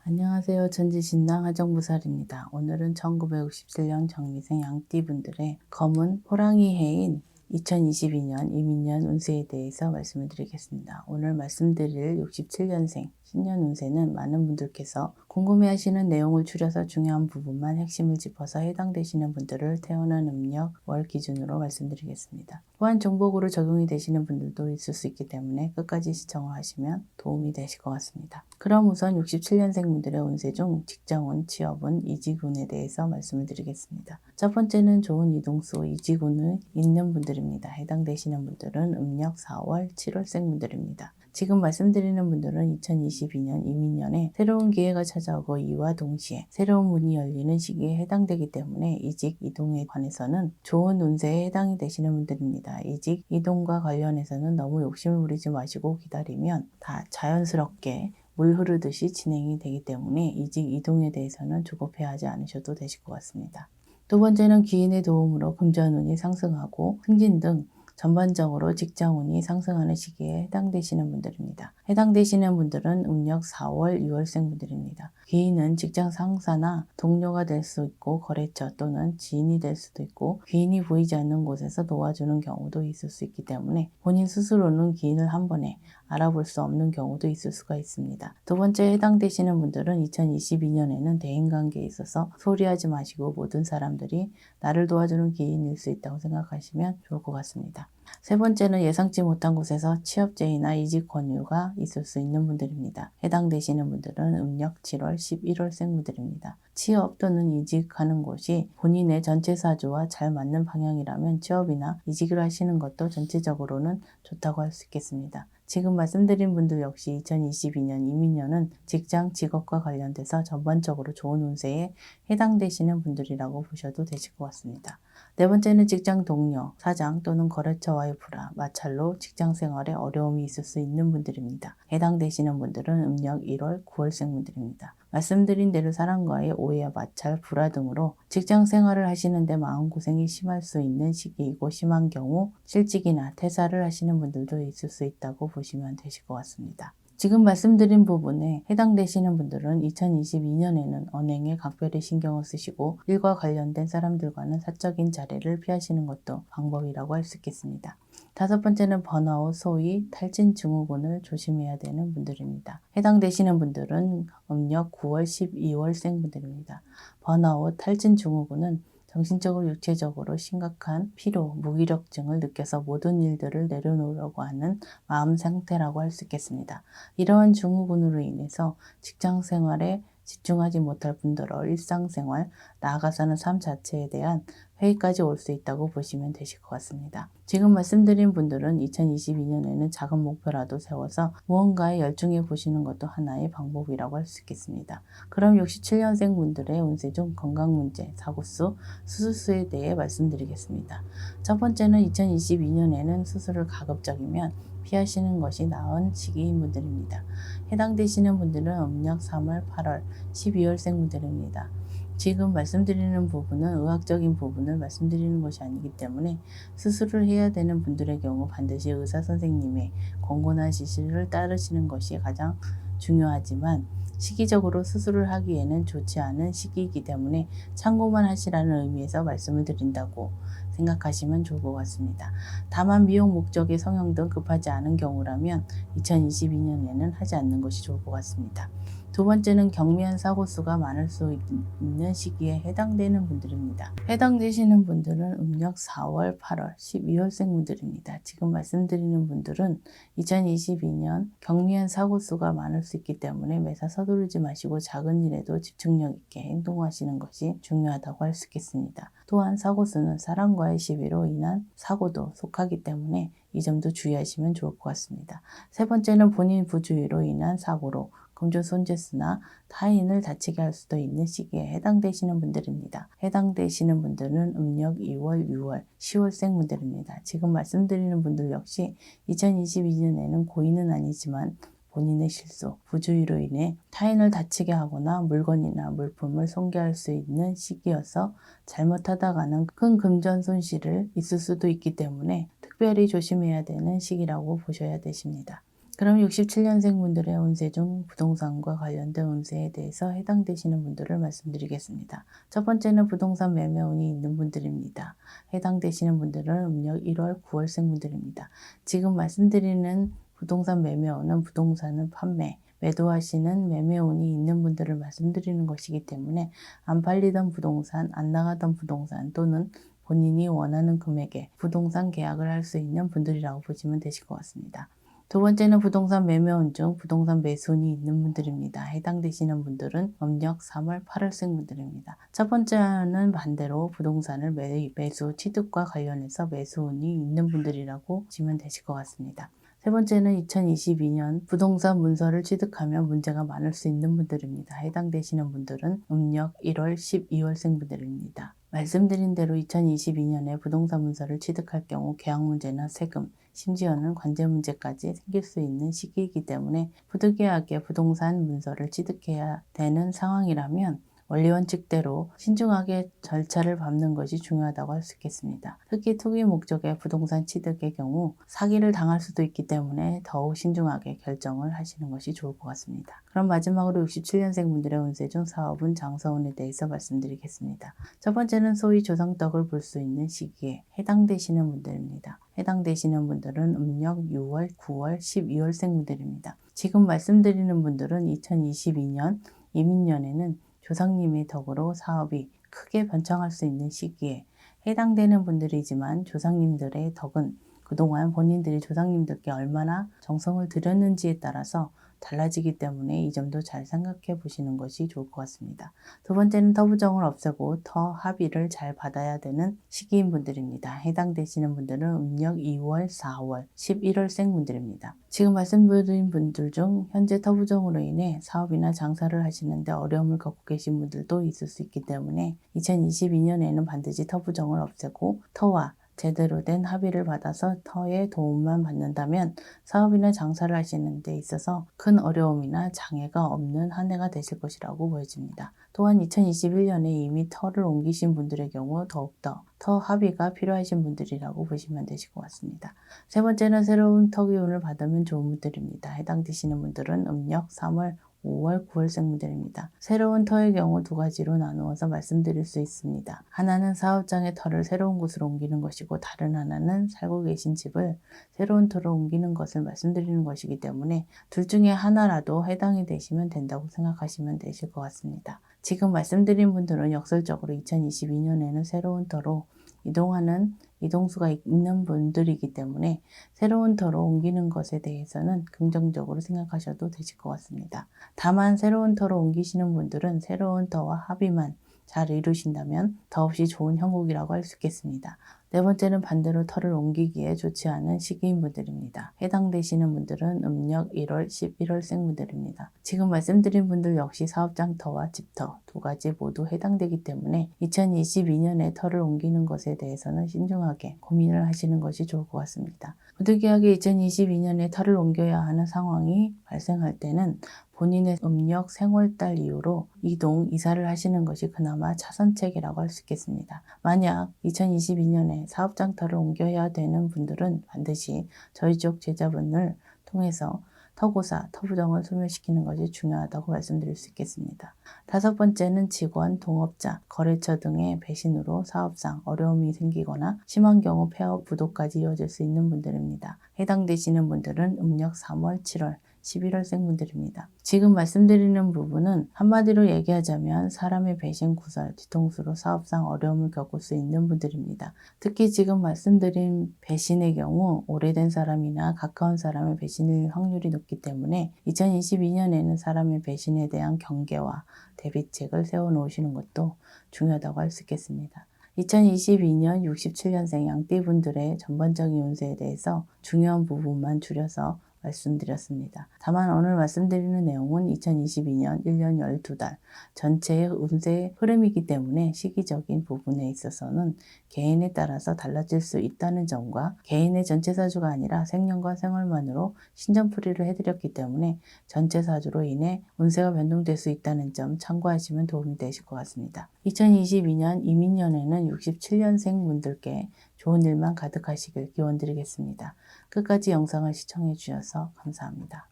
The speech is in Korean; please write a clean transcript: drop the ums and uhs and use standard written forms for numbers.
안녕하세요. 천지신당 하정무살입니다. 오늘은 1967년 정미생 양띠분들의 검은 호랑이 해인 2022년 이민년 운세에 대해서 말씀을 드리겠습니다. 오늘 말씀드릴 67년생 신년 운세는 많은 분들께서 궁금해하시는 내용을 추려서 중요한 부분만 핵심을 짚어서 해당되시는 분들을 태어난 음력 월 기준으로 말씀드리겠습니다. 또한 정복으로 적용이 되시는 분들도 있을 수 있기 때문에 끝까지 시청을 하시면 도움이 되실 것 같습니다. 그럼 우선 67년생 분들의 운세 중 직장운, 취업운, 이직운에 대해서 말씀을 드리겠습니다. 첫 번째는 좋은 이동수, 이직운이 있는 분들입니다. 해당되시는 분들은 음력 4월, 7월생 분들입니다. 지금 말씀드리는 분들은 2022년 이민년에 새로운 기회가 찾아오고 이와 동시에 새로운 문이 열리는 시기에 해당되기 때문에 이직, 이동에 관해서는 좋은 운세에 해당이 되시는 분들입니다. 이직, 이동과 관련해서는 너무 욕심을 부리지 마시고 기다리면 다 자연스럽게 물 흐르듯이 진행이 되기 때문에 이직, 이동에 대해서는 조급해하지 않으셔도 되실 것 같습니다. 두 번째는 귀인의 도움으로 금전운이 상승하고 승진 등 전반적으로 직장운이 상승하는 시기에 해당되시는 분들입니다. 해당되시는 분들은 음력 4월, 6월생 분들입니다. 귀인은 직장 상사나 동료가 될 수 있고 거래처 또는 지인이 될 수도 있고 귀인이 보이지 않는 곳에서 도와주는 경우도 있을 수 있기 때문에 본인 스스로는 귀인을 한 번에 알아볼 수 없는 경우도 있을 수가 있습니다. 두 번째 해당되시는 분들은 2022년에는 대인관계에 있어서 소리하지 마시고 모든 사람들이 나를 도와주는 기인일 수 있다고 생각하시면 좋을 것 같습니다. 세 번째는 예상치 못한 곳에서 취업제의나 이직 권유가 있을 수 있는 분들입니다. 해당되시는 분들은 음력 7월, 11월생 분들입니다. 취업 또는 이직하는 곳이 본인의 전체 사주와 잘 맞는 방향이라면 취업이나 이직을 하시는 것도 전체적으로는 좋다고 할 수 있겠습니다. 지금 말씀드린 분들 역시 2022년 이민년은 직장, 직업과 관련돼서 전반적으로 좋은 운세에 해당되시는 분들이라고 보셔도 되실 것 같습니다. 네 번째는 직장 동료, 사장 또는 거래처와의 불화, 마찰로 직장 생활에 어려움이 있을 수 있는 분들입니다. 해당되시는 분들은 음력 1월, 9월생 분들입니다. 말씀드린 대로 사람과의 오해와 마찰, 불화 등으로 직장 생활을 하시는데 마음고생이 심할 수 있는 시기이고 심한 경우 실직이나 퇴사를 하시는 분들도 있을 수 있다고 보시면 되실 것 같습니다. 지금 말씀드린 부분에 해당되시는 분들은 2022년에는 언행에 각별히 신경을 쓰시고 일과 관련된 사람들과는 사적인 자리를 피하시는 것도 방법이라고 할 수 있겠습니다. 다섯 번째는 번아웃, 소위 탈진 증후군을 조심해야 되는 분들입니다. 해당되시는 분들은 음력 9월, 12월생 분들입니다. 번아웃, 탈진 증후군은 정신적으로 육체적으로 심각한 피로, 무기력증을 느껴서 모든 일들을 내려놓으려고 하는 마음 상태라고 할 수 있겠습니다. 이러한 증후군으로 인해서 직장 생활에 집중하지 못할 뿐더러 일상생활, 나아가서는 삶 자체에 대한 회의까지 올 수 있다고 보시면 되실 것 같습니다. 지금 말씀드린 분들은 2022년에는 작은 목표라도 세워서 무언가에 열중해 보시는 것도 하나의 방법이라고 할 수 있겠습니다. 그럼 67년생 분들의 운세 중 건강 문제, 사고수, 수술수에 대해 말씀드리겠습니다. 첫 번째는 2022년에는 수술을 가급적이면 피하시는 것이 나은 시기인 분들입니다. 해당되시는 분들은 음력 3월, 8월, 12월생 분들입니다. 지금 말씀드리는 부분은 의학적인 부분을 말씀드리는 것이 아니기 때문에 수술을 해야 되는 분들의 경우 반드시 의사 선생님의 권고나 지시를 따르시는 것이 가장 중요하지만 시기적으로 수술을 하기에는 좋지 않은 시기이기 때문에 참고만 하시라는 의미에서 말씀을 드린다고 생각하시면 좋을 것 같습니다. 다만 미용 목적의 성형 등 급하지 않은 경우라면 2022년에는 하지 않는 것이 좋을 것 같습니다. 두 번째는 경미한 사고수가 많을 수 있는 시기에 해당되는 분들입니다. 해당되시는 분들은 음력 4월, 8월, 12월생 분들입니다. 지금 말씀드리는 분들은 2022년 경미한 사고수가 많을 수 있기 때문에 매사 서두르지 마시고 작은 일에도 집중력 있게 행동하시는 것이 중요하다고 할 수 있겠습니다. 또한 사고수는 사람과의 시비로 인한 사고도 속하기 때문에 이 점도 주의하시면 좋을 것 같습니다. 세 번째는 본인 부주의로 인한 사고로 금전 손재수나 타인을 다치게 할 수도 있는 시기에 해당되시는 분들입니다. 해당되시는 분들은 음력 2월, 6월, 10월생 분들입니다. 지금 말씀드리는 분들 역시 2022년에는 고의는 아니지만 본인의 실수, 부주의로 인해 타인을 다치게 하거나 물건이나 물품을 손괴할 수 있는 시기여서 잘못하다가는 큰 금전 손실을 있을 수도 있기 때문에 특별히 조심해야 되는 시기라고 보셔야 되십니다. 그럼 67년생 분들의 운세 중 부동산과 관련된 운세에 대해서 해당되시는 분들을 말씀드리겠습니다. 첫 번째는 부동산 매매운이 있는 분들입니다. 해당되시는 분들은 음력 1월, 9월생 분들입니다. 지금 말씀드리는 부동산 매매운은 부동산을 판매, 매도하시는 매매운이 있는 분들을 말씀드리는 것이기 때문에 안 팔리던 부동산, 안 나가던 부동산 또는 본인이 원하는 금액에 부동산 계약을 할 수 있는 분들이라고 보시면 되실 것 같습니다. 두 번째는 부동산 매매운 중 부동산 매수운이 있는 분들입니다. 해당되시는 분들은 음력 3월, 8월생 분들입니다. 첫 번째는 반대로 부동산을 매수, 취득과 관련해서 매수운이 있는 분들이라고 보시면 되실 것 같습니다. 세 번째는 2022년 부동산 문서를 취득하면 문제가 많을 수 있는 분들입니다. 해당되시는 분들은 음력 1월, 12월생 분들입니다. 말씀드린 대로 2022년에 부동산 문서를 취득할 경우 계약 문제나 세금, 심지어는 관제 문제까지 생길 수 있는 시기이기 때문에 부득이하게 부동산 문서를 취득해야 되는 상황이라면 원리원칙대로 신중하게 절차를 밟는 것이 중요하다고 할 수 있겠습니다. 특히 투기 목적의 부동산 취득의 경우 사기를 당할 수도 있기 때문에 더욱 신중하게 결정을 하시는 것이 좋을 것 같습니다. 그럼 마지막으로 67년생 분들의 운세 중 사업운, 장서운에 대해서 말씀드리겠습니다. 첫 번째는 소위 조상덕을 볼 수 있는 시기에 해당되시는 분들입니다. 해당되시는 분들은 음력 6월, 9월, 12월생 분들입니다. 지금 말씀드리는 분들은 2022년 이민년에는 조상님의 덕으로 사업이 크게 번창할 수 있는 시기에 해당되는 분들이지만 조상님들의 덕은 그동안 본인들이 조상님들께 얼마나 정성을 들였는지에 따라서 달라지기 때문에 이 점도 잘 생각해 보시는 것이 좋을 것 같습니다. 두 번째는 터부정을 없애고 터 합의를 잘 받아야 되는 시기인 분들입니다. 해당되시는 분들은 음력 2월, 4월, 11월생 분들입니다. 지금 말씀드린 분들 중 현재 터부정으로 인해 사업이나 장사를 하시는데 어려움을 겪고 계신 분들도 있을 수 있기 때문에 2022년에는 반드시 터부정을 없애고 터와 제대로 된 합의를 받아서 터의 도움만 받는다면 사업이나 장사를 하시는 데 있어서 큰 어려움이나 장애가 없는 한 해가 되실 것이라고 보여집니다. 또한 2021년에 이미 터를 옮기신 분들의 경우 더욱더 터 합의가 필요하신 분들이라고 보시면 되실 것 같습니다. 세 번째는 새로운 터 기운을 받으면 좋은 분들입니다. 해당되시는 분들은 음력 3월, 5월, 9월생 분들입니다. 새로운 터의 경우 두 가지로 나누어서 말씀드릴 수 있습니다. 하나는 사업장의 터를 새로운 곳으로 옮기는 것이고 다른 하나는 살고 계신 집을 새로운 터로 옮기는 것을 말씀드리는 것이기 때문에 둘 중에 하나라도 해당이 되시면 된다고 생각하시면 되실 것 같습니다. 지금 말씀드린 분들은 역설적으로 2022년에는 새로운 터로 이동하는 이동수가 있는 분들이기 때문에 새로운 터로 옮기는 것에 대해서는 긍정적으로 생각하셔도 되실 것 같습니다. 다만 새로운 터로 옮기시는 분들은 새로운 터와 합의만 잘 이루신다면 더없이 좋은 형국이라고 할 수 있겠습니다. 네 번째는 반대로 터를 옮기기에 좋지 않은 시기인 분들입니다. 해당되시는 분들은 음력 1월, 11월생 분들입니다. 지금 말씀드린 분들 역시 사업장 터와 집터 두 가지 모두 해당되기 때문에 2022년에 터를 옮기는 것에 대해서는 신중하게 고민을 하시는 것이 좋을 것 같습니다. 부득이하게 2022년에 터를 옮겨야 하는 상황이 발생할 때는 본인의 음력 생월달 이후로 이사를 하시는 것이 그나마 차선책이라고 할 수 있겠습니다. 만약 2022년에 사업장터를 옮겨야 되는 분들은 반드시 저희 쪽 제자분을 통해서 터고사, 터부정을 소멸시키는 것이 중요하다고 말씀드릴 수 있겠습니다. 다섯 번째는 직원, 동업자, 거래처 등의 배신으로 사업상 어려움이 생기거나 심한 경우 폐업, 부도까지 이어질 수 있는 분들입니다. 해당되시는 분들은 음력 3월, 7월, 11월생 분들입니다. 지금 말씀드리는 부분은 한마디로 얘기하자면 사람의 배신, 구설, 뒤통수로 사업상 어려움을 겪을 수 있는 분들입니다. 특히 지금 말씀드린 배신의 경우 오래된 사람이나 가까운 사람의 배신일 확률이 높기 때문에 2022년에는 사람의 배신에 대한 경계와 대비책을 세워놓으시는 것도 중요하다고 할 수 있겠습니다. 2022년 67년생 양띠분들의 전반적인 운세에 대해서 중요한 부분만 줄여서 말씀드렸습니다. 다만 오늘 말씀드리는 내용은 2022년 1년 12달 전체의 운세 흐름이기 때문에 시기적인 부분에 있어서는 개인에 따라서 달라질 수 있다는 점과 개인의 전체 사주가 아니라 생년과 생월만으로 신점풀이를 해드렸기 때문에 전체 사주로 인해 운세가 변동될 수 있다는 점 참고하시면 도움이 되실 것 같습니다. 2022년 이민년에는 67년생 분들께 좋은 일만 가득하시길 기원드리겠습니다. 끝까지 영상을 시청해 주셔서 감사합니다.